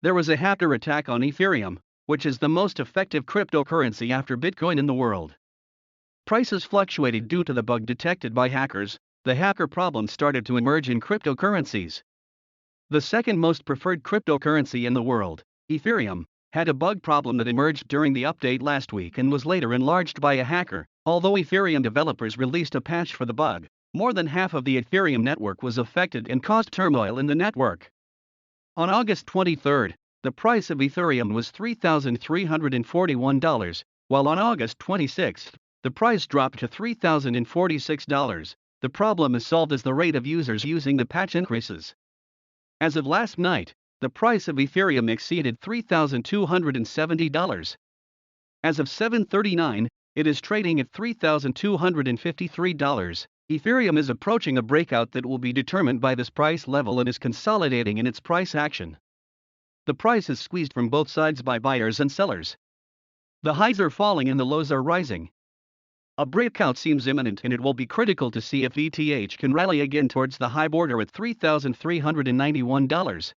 There was a hacker attack on Ethereum, which is the most effective cryptocurrency after Bitcoin in the world. Prices fluctuated due to the bug detected by hackers. The hacker problem started to emerge in cryptocurrencies. The second most preferred cryptocurrency in the world, Ethereum, had a bug problem that emerged during the update last week and was later enlarged by a hacker. Although Ethereum developers released a patch for the bug, more than half of the Ethereum network was affected and caused turmoil in the network. On August 23, the price of Ethereum was $3,341, while on August 26, the price dropped to $3,046. The problem is solved as the rate of users using the patch increases. As of last night, the price of Ethereum exceeded $3,270. As of 7:39, it is trading at $3,253. Ethereum is approaching a breakout that will be determined by this price level and is consolidating in its price action. The price is squeezed from both sides by buyers and sellers. The highs are falling and the lows are rising. A breakout seems imminent and it will be critical to see if ETH can rally again towards the high border at $3,391.